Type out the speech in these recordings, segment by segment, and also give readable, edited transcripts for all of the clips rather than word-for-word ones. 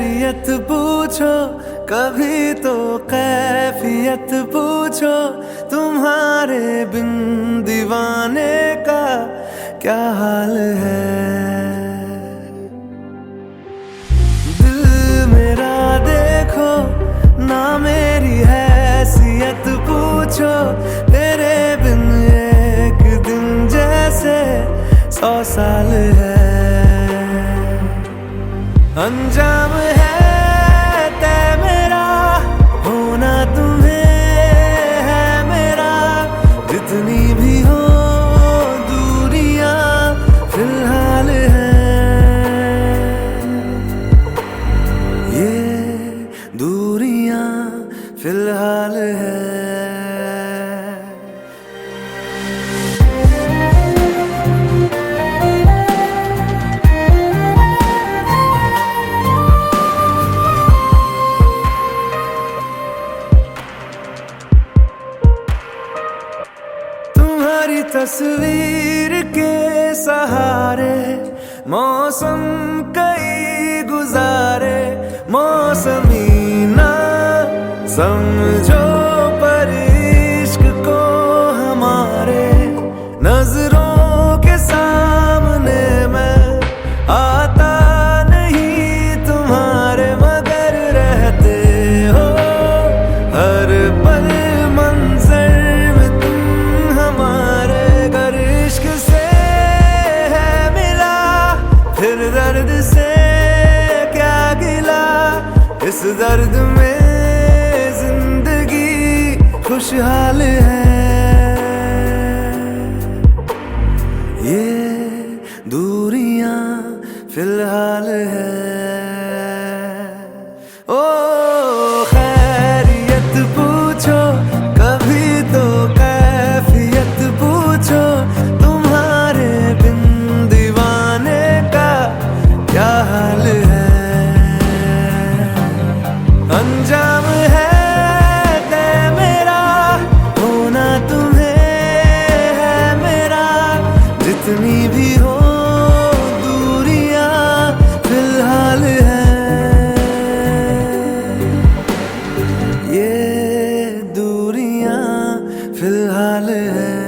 खैरियत पूछो, कभी तो कैफियत पूछो, तुम्हारे बिन दीवाने का क्या हाल है। दिल मेरा देखो ना, मेरी हैसियत पूछो, तेरे बिन एक दिन जैसे 100 साल है। अंजाम है तय मेरा, होना तुम्हें है मेरा, जितनी भी हो दूरियां फिलहाल है। ये दूरियां फिलहाल है। तुम्हारी तस्वीर के सहारे मौसम कई गुजारे, मौसमी ना समझो पर इश्क को हमारे, नजरों के सामने मैं आता नहीं तुम्हारे, मगर रहते हो हर पल मंजर में तुम हमारे। गर इश्क से है मिला फिर दर्द से क्या गिला, इस दर्द में जिंदगी खुशहाल है। ये दूरियां फिलहाल है। ओ खैरियत पूछो, कभी तो कैफियत पूछो, तुम्हारे बिन दीवाने का क्या हाल है। अंजाम है तय मेरा, होना तुम्हें है मेरा, जितनी भी हो दूरियां फिलहाल है। ये दूरियां फिलहाल है।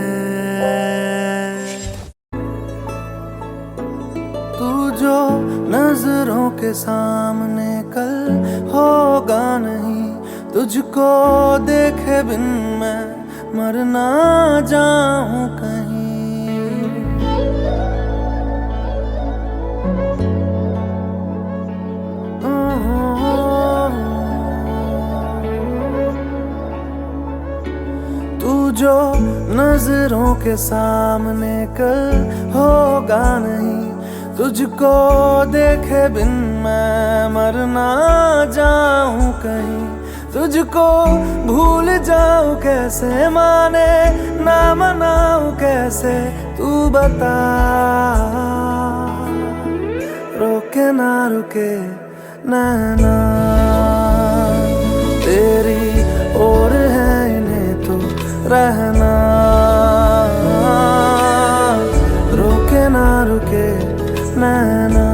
तू जो नजरों के सामने कल होगा नहीं, तुझको देखे बिन मैं मर ना जाऊं कहीं। तू जो नजरों के सामने कल होगा नहीं, तुझको देखे बिन मैं मर ना जाऊं कहीं। तुझको भूल जाऊं कैसे, माने ना मनाऊं कैसे, तू बता। रोके ना रुके नैना तेरी ओर है, इन्हें तो रहना। रोके ना रुके नैना।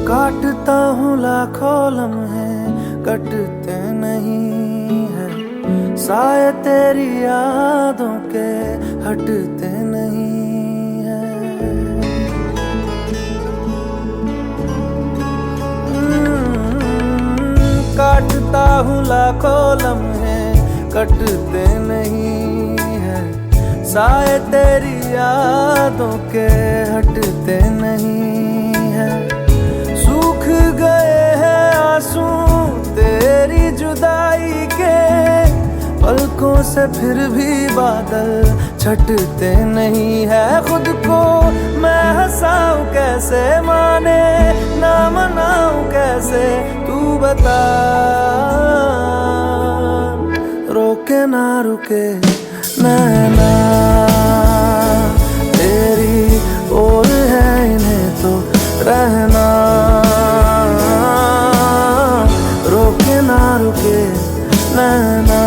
काटता हूँ लाखों लम्हे, कटते नहीं है, साए तेरी यादों के हटते नहीं है। काटता हूँ लाखों लम्हे, कटते नहीं है, साए तेरी यादों के हटते नहीं है। सूख गए हैं आंसू तेरी जुदाई के, पलकों से फिर भी बादल छटते नहीं है। खुद को मैं हंसाऊं कैसे, माने ना मनाऊं कैसे, तू बता। रुके नैना तेरी ओर है इन्हें तो रहना, रोके ना रुके नैना।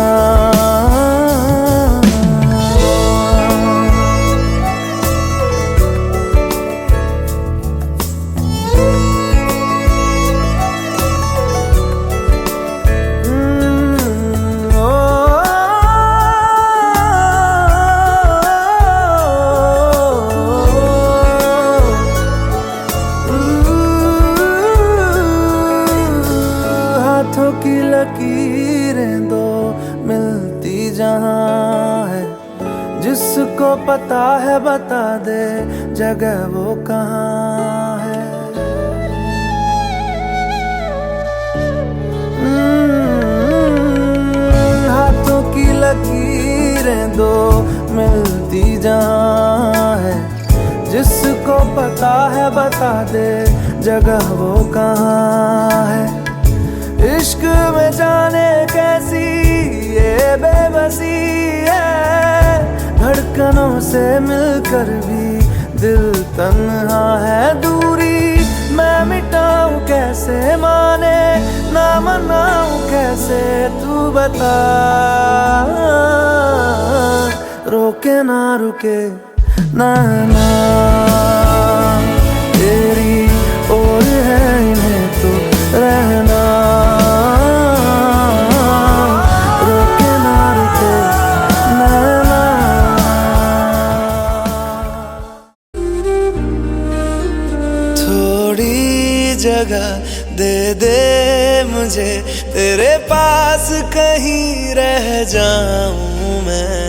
हाथों की लकीरें दो मिलती जहाँ है, जिसको पता है बता दे जगह वो कहाँ है। हाथों की लकीरें दो मिलती जहाँ है, जिसको पता है बता दे जगह वो कहाँ है। इश्क में जाने कैसी ये बेबसी है, धड़कनों से मिलकर भी दिल तन्हा है। दूरी मैं मिटाऊं कैसे, माने ना मनाऊं कैसे, तू बता। रोके ना रुके नैना तेरी ओर है इन्हें तो रहना, रोके ना रुके नैना। थोड़ी जगह दे दे मुझे तेरे पास, कहीं रह जाऊं मैं।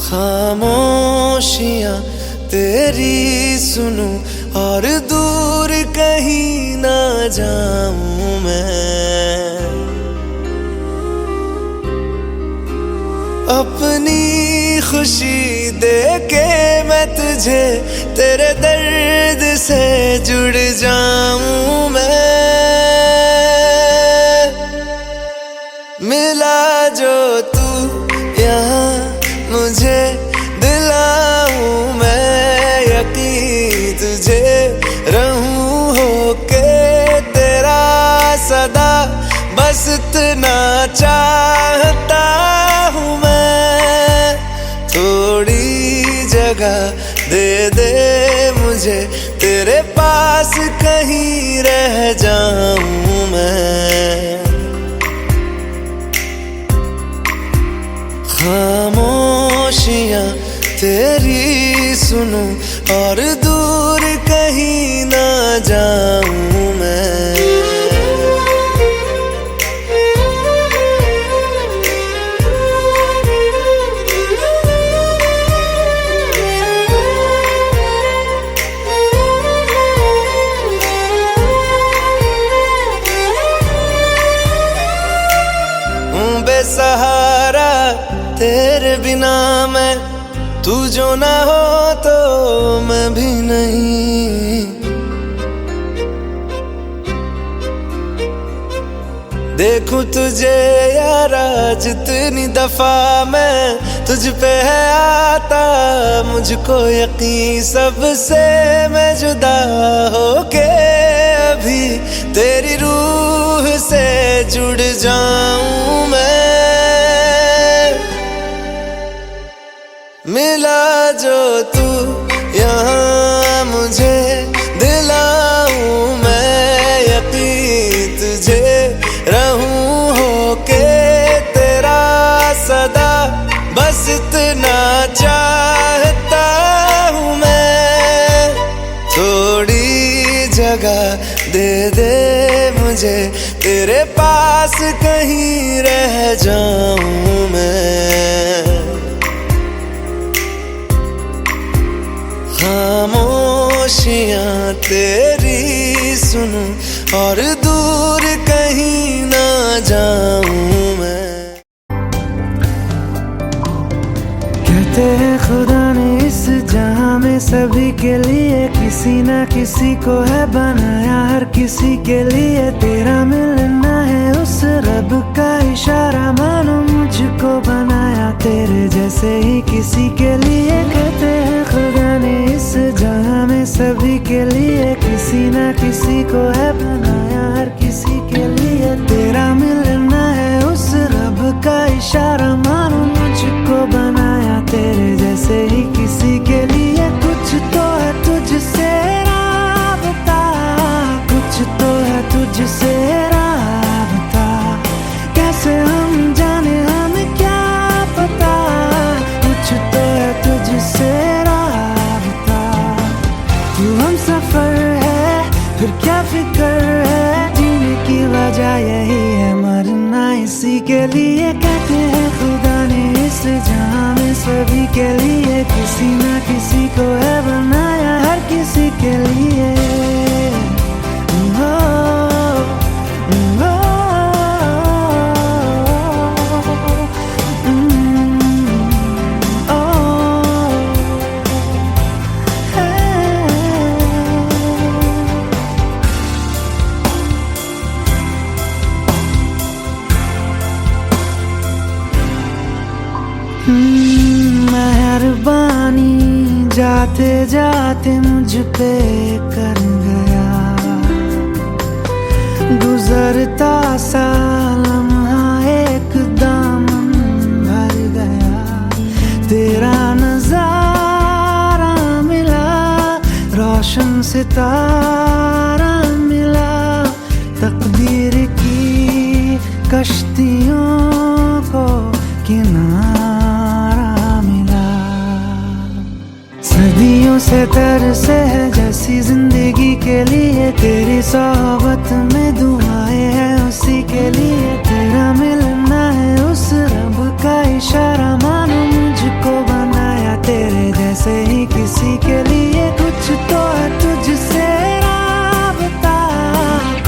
खामोशियां तेरी सुनूं और दूर कहीं ना जाऊं मैं। अपनी खुशी दे के मैं तुझे तेरे दर्द से जुड़ जाऊं मैं। मिला जो तू यहाँ मुझे दिलाऊं मैं यकीन, तुझे रहूं होके तेरा सदा, बस इतना चाहता हूँ मैं। थोड़ी जगह दे दे मुझे तेरे पास, कहीं रह जाऊं मैं। खामोशियां तेरी सुनूं और दूर कहीं ना जाऊं मैं। बेसहारा तेरे बिना मैं, तू जो ना हो तो मैं भी नहीं। देखूं तुझे यारा जितनी दफा मैं तुझ पे है आता, मुझको यकीन सबसे मैं जुदा होके अभी तेरी रूह से जुड़ जाऊं मैं। मिला जो तू यहाँ मुझे दिलाऊं मैं यकीन, तुझे रहूं होके तेरा सदा, बस इतना चाहता हूँ मैं। थोड़ी जगह दे दे मुझे तेरे पास, कहीं रह जाऊं मैं। खामोशियां तेरी सुनूं और दूर कहीं ना जाऊं मैं। कहते हैं खुदा ने इस जहां में सभी के लिए किसी ना किसी को है बनाया, हर किसी के लिए तेरा मिलना है उस रब का इशारा मानो मुझको बनाया तेरे जैसे ही किसी के लिए। कहते हैं खुदा ने इस जहां में सभी के लिए किसी ना किसी को है बनाया, हर किसी के लिए तेरा मिलना है उस रब का इशारा मानो मुझको बनाया तेरे जैसे ही किसी के लिए। कुछ तो है तुझसे राबता, कुछ तो है तुझसे राबता, कैसे हम जाने हमें क्या पता। कुछ तो है तुझसे राबता, तू हम सफर है फिर क्या फिक्र है, जीने की वजह यही है मरना इसी के लिए। कहते हैं खुदा ने इस जहां में सभी के लिए किसी ना किसी को है बनाया, हर किसी के लिए। मेहरबानी जाते जाते मुझ पे कर गया, गुजरता सा लम्हा एक दामन भर गया। तेरा नजारा मिला, रोशन सितारा मिला, तकदीर की कश्तियों को किनारा मिला। सदियों से तरसे है जैसी जिंदगी के लिए, तेरी सोहबत में दुआएं हैं उसी के लिए। तेरा मिलना है उस रब का इशारा मानो मुझको बनाया तेरे जैसे ही किसी के लिए। कुछ तो है तुझसे राबता,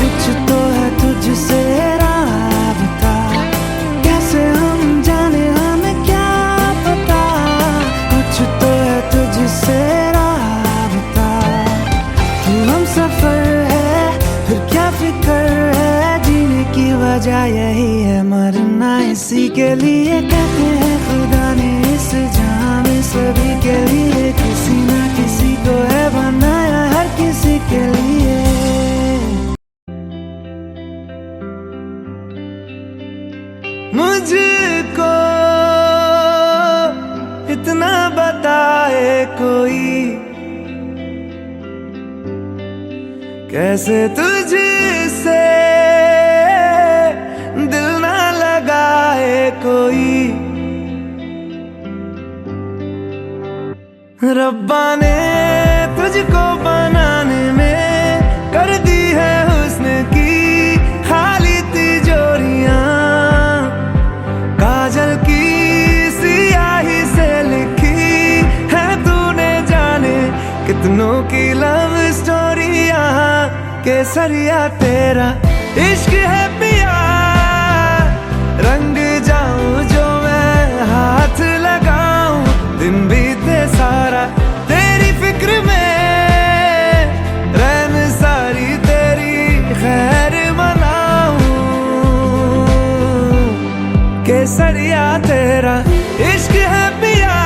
कुछ तो है तुझसे राबता, कैसे हम जाने हमें क्या पता। कुछ तो है तुझसे राबता, तू हम सफर है फिर क्या फिक्र है, जीने की वजह यही है मरना इसी के लिए। कहते हैं खुदा ने इस जहां में सभी के लिए किसी ना किसी को है बनाया, हर किसी के लिए। मुझको इतना बताए कोई, कैसे तुझसे दिल ना लगाए कोई। रब्बा ने तुझको बनाने में कर दी है हुस्न की खाली तिजोरियां, काजल की सियाही से लिखी है तूने जाने कितनों की लव स्टोरियां। केसरिया तेरा इश्क है पिया, रंग जाऊं जो मैं हाथ लगाऊं, दिन बीते सारा तेरी फिक्र में, रैन सारी तेरी खैर मनाऊं। केसरिया तेरा इश्क है पिया,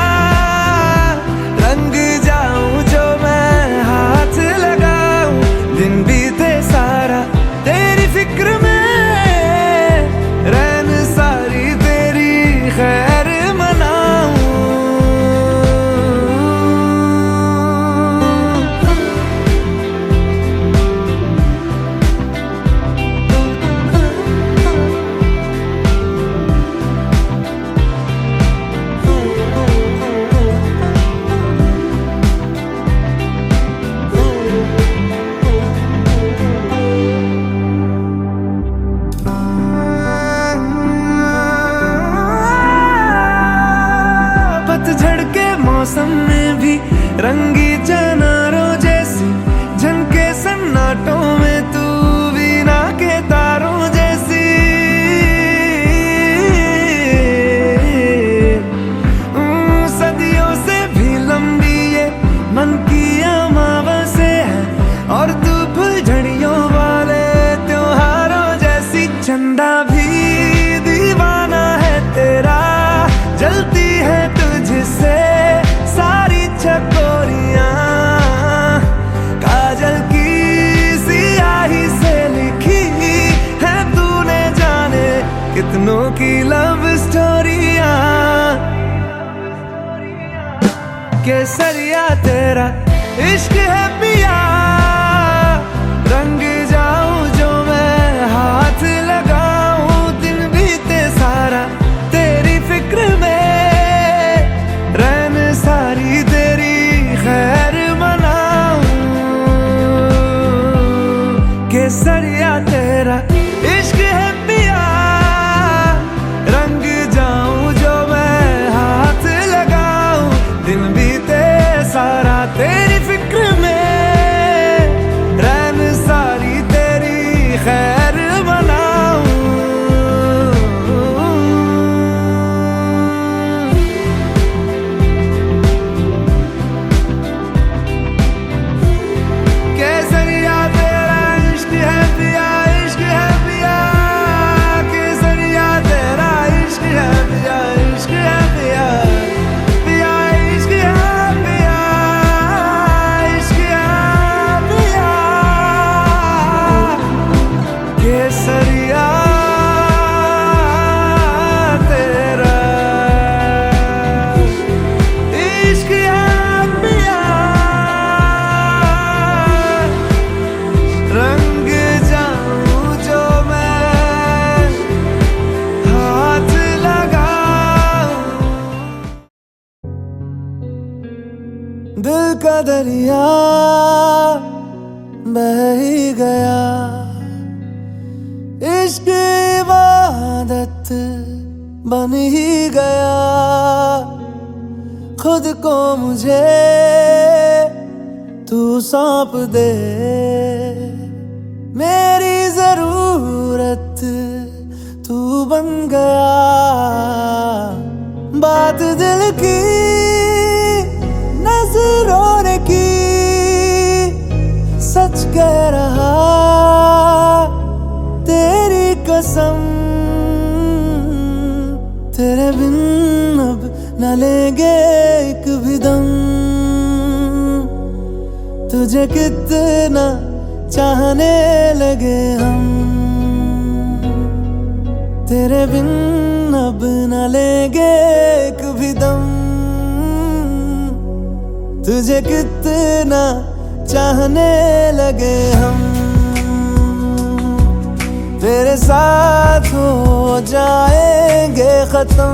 रंग जाऊं जो मैं हाथ लगाऊं, दिन बीते सारा तेरी फिक्र में, रैन सारी तेरी खैर मनाऊं। तेरा इश्क है पिया, रंग जाऊं जो मैं हाथ लगाऊं, दिन बीते सारा तेरी फिक्र में, रैन सारी तेरी खैर मनाऊं, केसरिया तेरा इश्क है पिया, रंग जाऊं जो मैं हाथ लगाऊं, दिन बीते सारा तेरी फिक्र में, रैन सारी तेरी खैर मनाऊं। केसरिया तेरा इश्क है पिया, इश्क है पिया, केसरिया तेरा इश्क है पिया, इश्क है पिया, पिया इश्क है पिया, इश्क है पिया, केसरिया तेरा इश्क है पिया, रंग जाऊं जो मैं हाथ लगाऊं। दिल का दरिया बह ही गया, इश्क इबादत बन ही गया, खुद को मुझे तू सौंप दे, मेरी जरूरत तू बन गया, बात दिल की नजरों ने की, सच कह रहा तेरी कसम, तेरे बिन अब न लेंगे एक भी दम, तुझे कितना चाहने लगे हम, तेरे बिन अब न लेंगे एक भी दम, तुझे कितना चाहने लगे हम, तेरे साथ हो जाएंगे खत्म,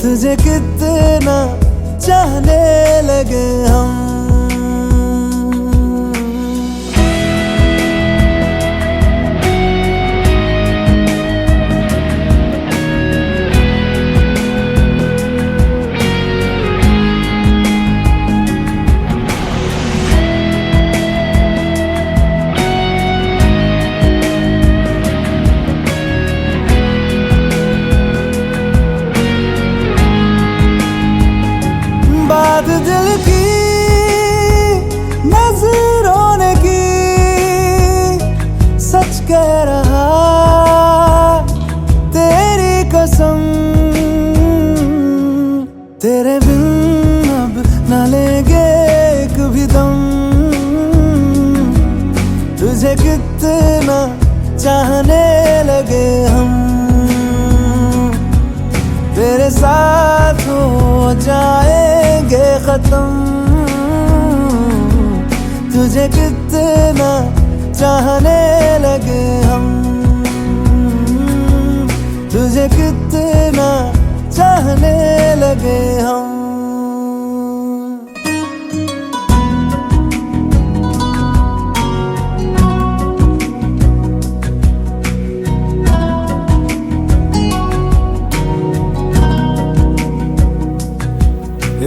तुझे कितना चाहने लगे हम। बात दिल की नजरों ने की, सच कह रहा तेरी कसम, तेरे बिन अब न लेंगे एक भी दम, तुझे कितना चाहने लगे हम, तेरे साथ हो जाएंगे खत्म, तुझे कितना चाहने लगे हम, तुझे कितना चाहने लगे हम।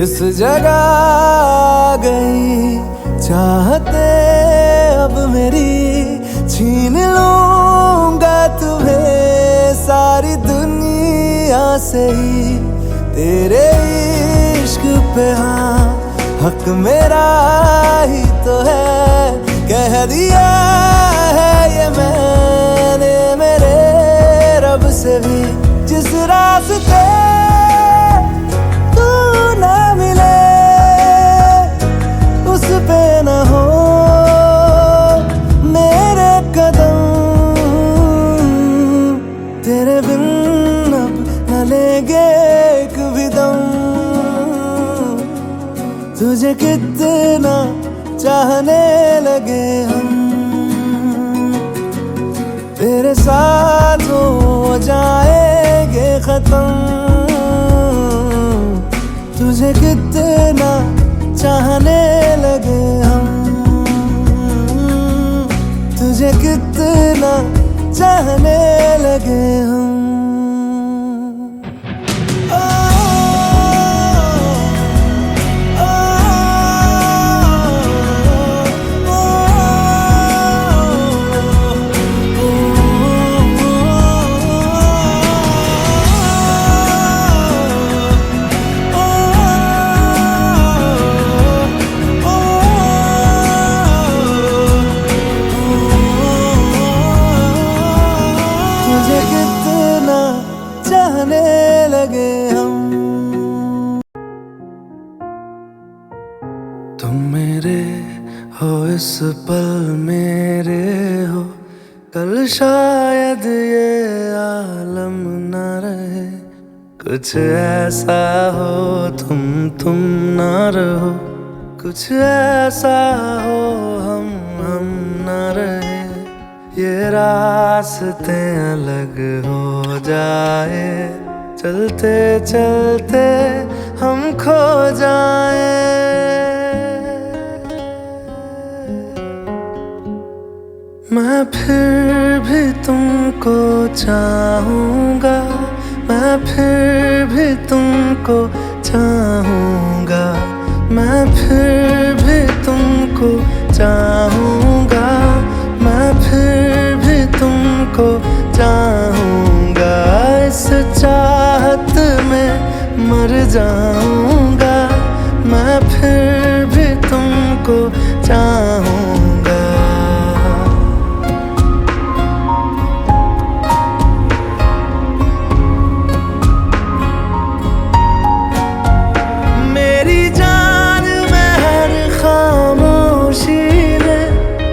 इस जगह आ गई चाहते अब मेरी, छीन लूंगा तुम्हें सारी दुनिया से ही, तेरे इश्क पे हाँ हक मेरा ही तो है, कह दिया है ये मैंने मेरे रब से भी, जिस रास्ते तू ना मिले उस पे न हो मेरे कदम, तेरे बिन अब न लेंगे एक भी दम, कितना चाहने लगे हम, तेरे साथ हो जाएंगे खत्म। तुझे कितना चाहने लगे हम, तुझे कितना चाहने लगे हम। तुझे कितना चाहने लगे हम। तुम मेरे हो इस पल मेरे हो, कल शायद ये आलम न रहे। कुछ ऐसा हो तुम ना रहो, कुछ ऐसा हो हम ना रहे। ये रास्ते अलग हो जाए, चलते चलते हम खो जाए। मैं फिर भी तुमको चाहूँगा, मैं फिर भी तुमको चाहूँगा, मैं फिर भी तुमको चाहूँगा, मैं फिर भी तुमको चाहूँगा। इस चाहत में मर जाऊँगा, मैं फिर भी तुमको चाहूँगा। मेरी जान में हर खामोशी में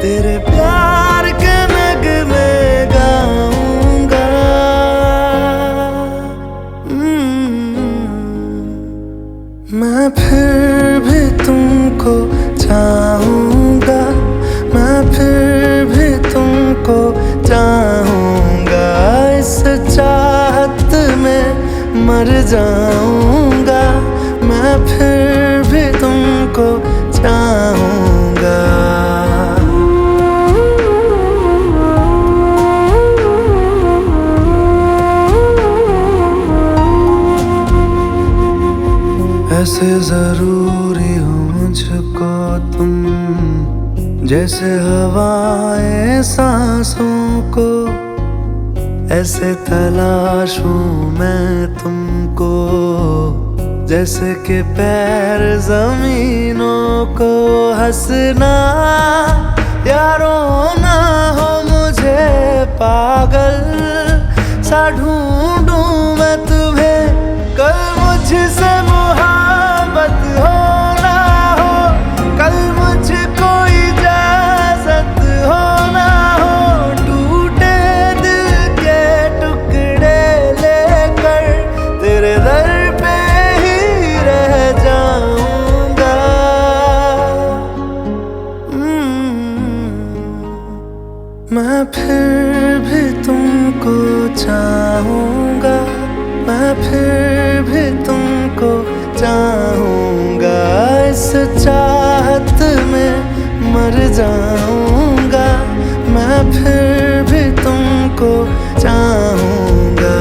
तेरे प्यार के नगमे गाऊंगा। मैं फिर भी तुमको चाहूँगा, मैं फिर भी तुमको चाहूँगा। इस चाहत में मर जाऊँगा, मैं फिर भी तुमको चाहूँगा। ऐसे जरूरी हो मुझको तुम, जैसे हवाएं सांसों को। ऐसे तलाशूं मैं तुमको, जैसे कि पैर जमीनों को। हंसना या रोना हो मुझे पागल सा ढूंढूं मैं तुम्हें। कल मुझसे मोहब्बत हो ना हो, कल मुझको इजाजत हो ना हो। टूटे दिल के टुकड़े लेकर तेरे दर पे ही रह जाऊंगा। मैं फिर भी तुमको चाहूँगा, मैं फिर भी तुमको चाहूँगा। इस चाहत में मर जाऊँगा, मैं फिर भी तुमको चाहूँगा।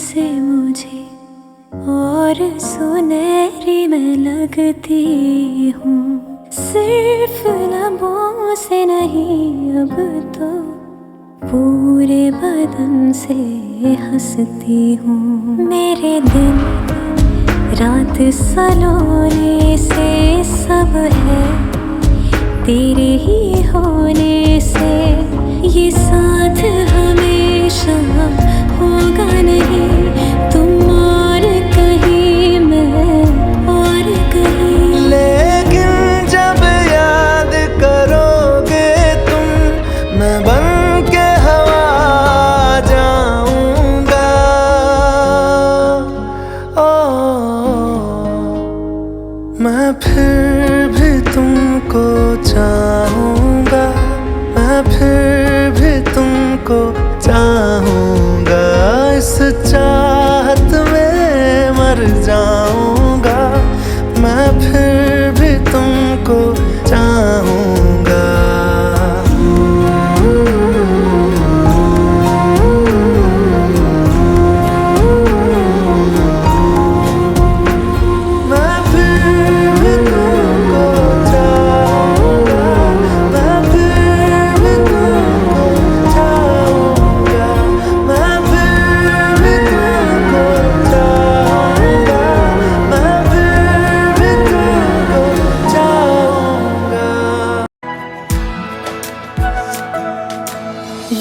से मुझे और सुनहरी मैं लगती हूँ। सिर्फ लबों से नहीं अब तो पूरे बदन से हंसती हूँ। मेरे दिन रात सलोने से सब है तेरे ही होने से। ये साथ हमेशा होगा नहीं, तुम और कहीं मैं और कहीं। लेकिन जब याद करोगे तुम, मैं बन के हवा जाऊंगा। मैं फिर भी तुमको चाहूंगा, मैं फिर भी तुमको चाहूंगा। इस चाहत में मर जाऊंगा, मैं फिर भी तुमको चाहूंगा।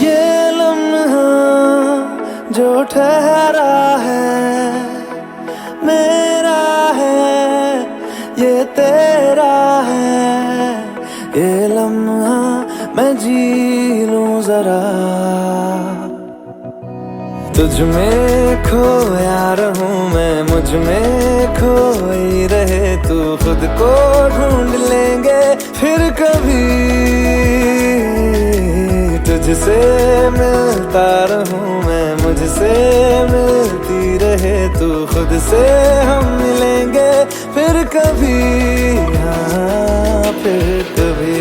ये लम्हा जो ठहरा है मेरा है, ये तेरा है। ये लम्हा मैं जी लूं जरा, तुझ में खोया रहूं मैं, मुझ में खोई रहे तू। खुद को ढूंढ लेंगे फिर कभी, तुझसे मिलता रहूं मैं, मुझसे मिलती रहे तू। खुद से हम मिलेंगे फिर कभी, हाँ फिर कभी।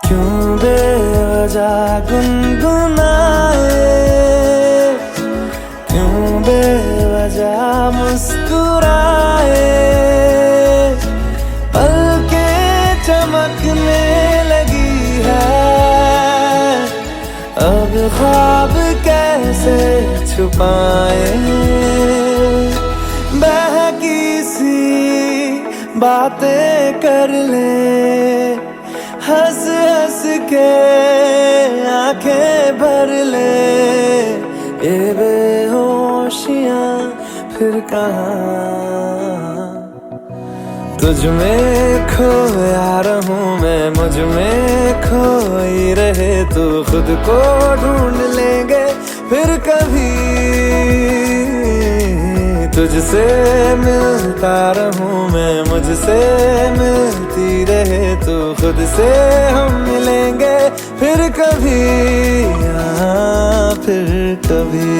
क्यों बेवजह गुनगुनाए, क्यों बेवजह मुस्कुराए। पलकें चमकने लगी है, अब ख्वाब कैसे छुपाए। बहकी सी बातें कर ले, हंस हंस के आंखें भर ले। ये बेहोशियां फिर कहाँ, तुझ में खोया रहूं मैं, मुझ में खोई रहे तू। खुद को ढूंढ लेंगे फिर कभी, तुझसे मिलता रहूं मैं, मुझसे मिलती रहे तू। खुद से हम मिलेंगे फिर कभी, हाँ फिर कभी।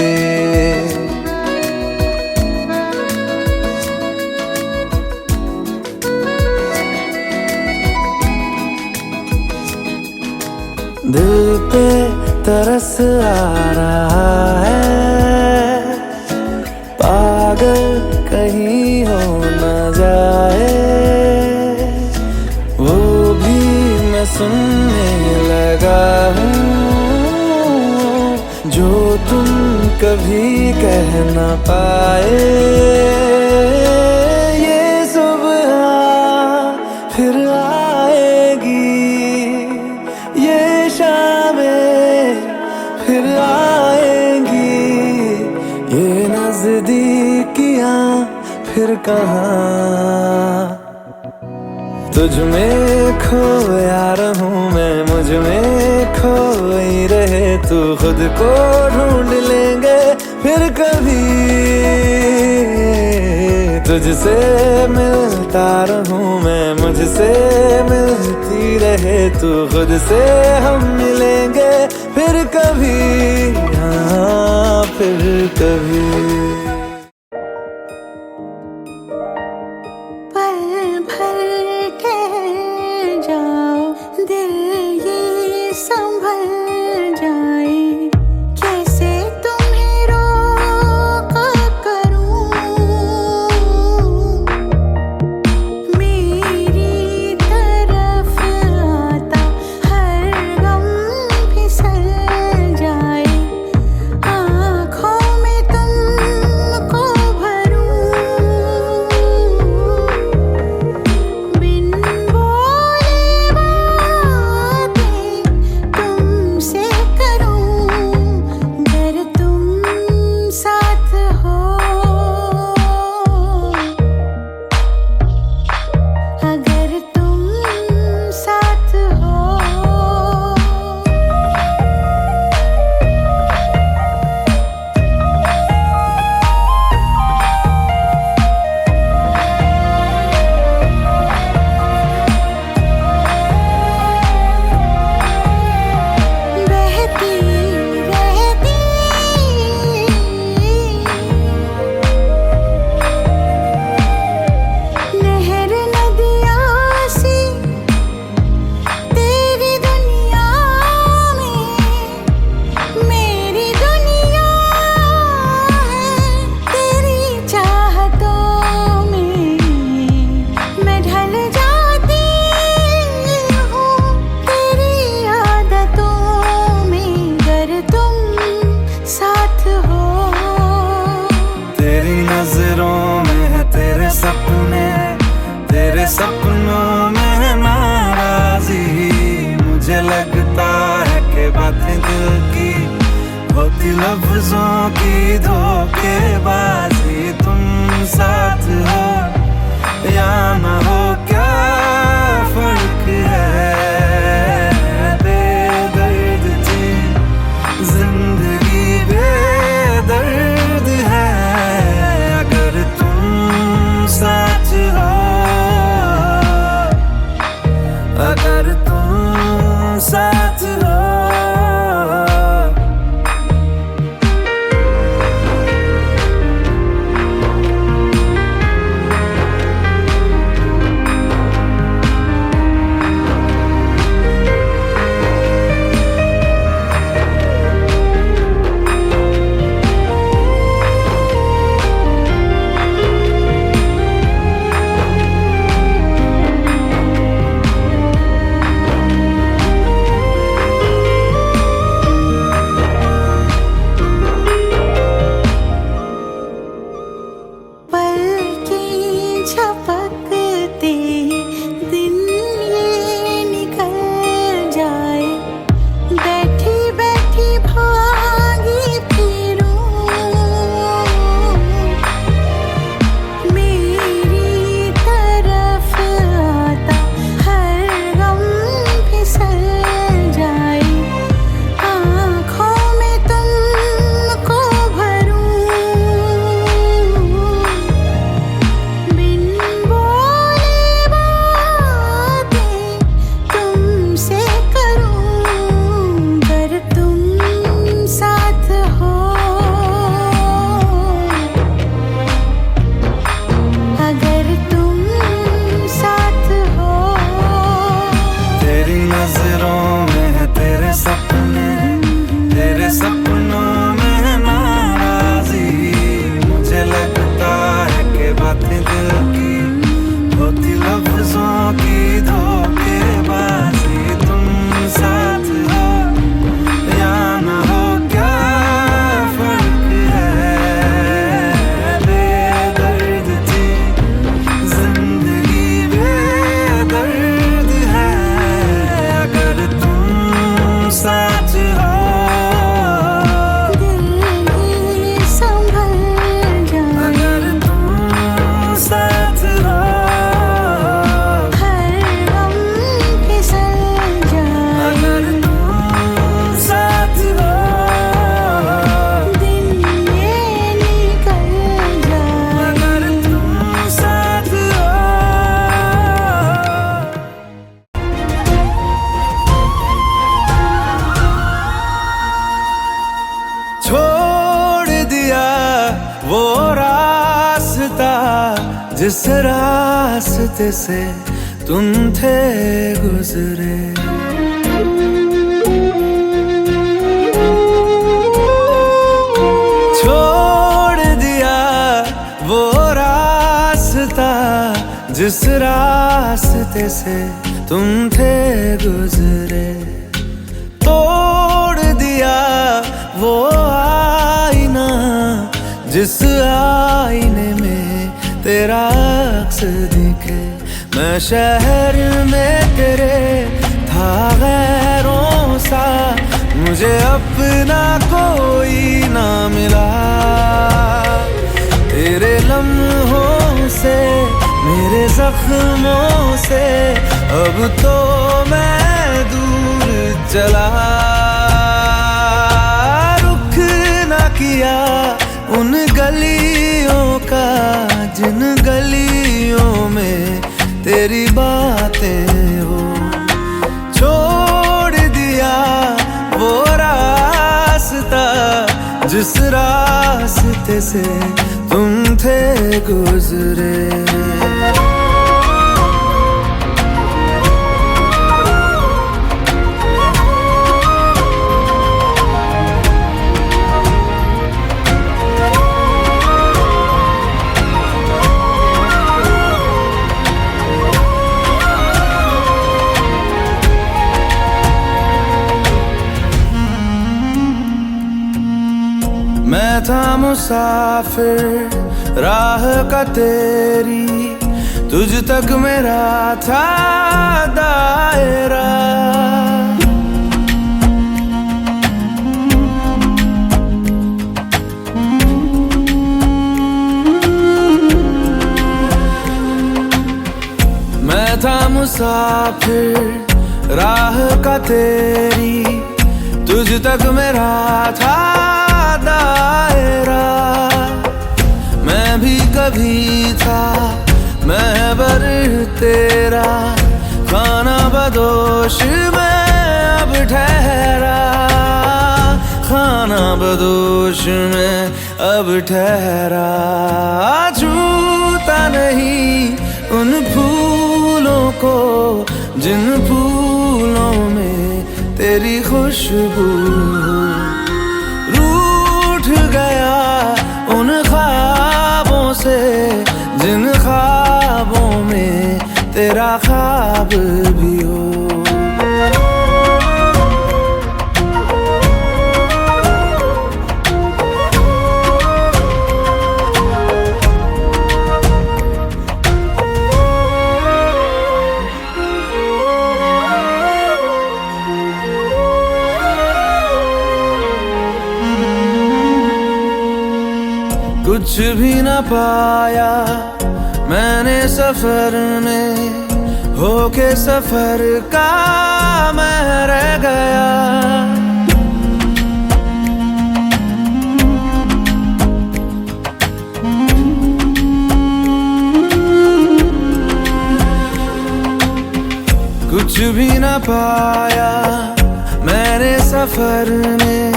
दिल पे तरस आ रहा है, पागल कहीं हो न जाए। वो भी मैं सुनने लगा हूँ, जो तुम कभी कह न पाए। ये सुबह फिर आएगी, ये शामें फिर आएंगी। ये नजदीकियां फिर कहाँ, तुझ में खोया रहूं मैं, मुझ में खोई रहे तू। खुद को ढूंढ लेंगे फिर कभी, तुझसे मिलता रहूं मैं, मुझसे मिलती रहे तू। खुद से हम मिलेंगे फिर कभी, कभी। पल भर ठहर जाओ, दिल ये संभल जाए, कैसे तुम्हें रोका करूं, मेरी तरफ आता हर गम फिसल जाए, आँखों में तुमको भरूं, बिन बोले बातें तुमसे करूं, अगर तुम साथ हो, अगर तुम साथ हो। बहती रहती नहर नदियाँ सी तेरी दुनिया में, मेरी दुनिया है तेरी चाहतों में, मैं ढल जाती हूँ तेरी आदतों में, अगर तुम साथ हो। तेरी नजरों में है तेरे सपने, तेरे सपनों में है नाराजी, मुझे लगता है कि बातें दिल की होती लफ्जों की धोखेबाजी। तुम साथ हो या ना हो क्या फर्क है, बेदर्द थी जिंदगी बेदर्द है, अगर तुम साथ हो, अगर तुम साथ हो। जिस रास्ते से तुम थे गुजरे। छोड़ दिया वो रास्ता जिस रास्ते से तुम थे गुजरे। तोड़ दिया वो आईना जिस आईने में तेरा अक्स दिखे। मैं शहर में तेरे था गैरों सा, मुझे अपना कोई ना मिला। तेरे लम्हों से मेरे जख्मों से अब तो मैं दूर चला। रुख ना किया उन गलियों का जिन गलियों में तेरी बातें हो। छोड़ दिया वो रास्ता जिस रास्ते से तुम थे गुजरे। मैं था मुसाफिर राह का तेरी, तुझ तक मेरा था दायरा। मैं था मुसाफिर राह का तेरी, तुझ तक मेरा था दायरा। मैं भी कभी था महबर तेरा, खाना बदोश में अब ठहरा। खाना बदोश में अब ठहरा। छूता नहीं उन फूलों को जिन फूलों में तेरी खुशबू। रूठ गया उन ख्वाबों से जिन ख्वाबों में तेरा ख्वाब भी हो। कुछ भी न पाया मैंने सफर में, होके सफर का मैं रह गया। कुछ भी न पाया मैंने सफर में,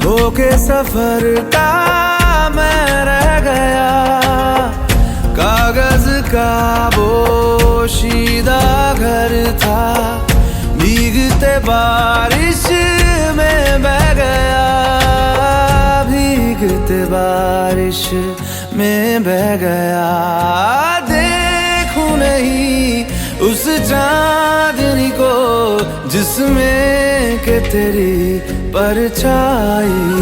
होके सफर का मैं रह गया। कागज का पोशीदा घर था, भीगते बारिश में बह गया। भीगते बारिश में बह गया। देखूं नहीं उस चांदनी को जिसमें के तेरी परछाई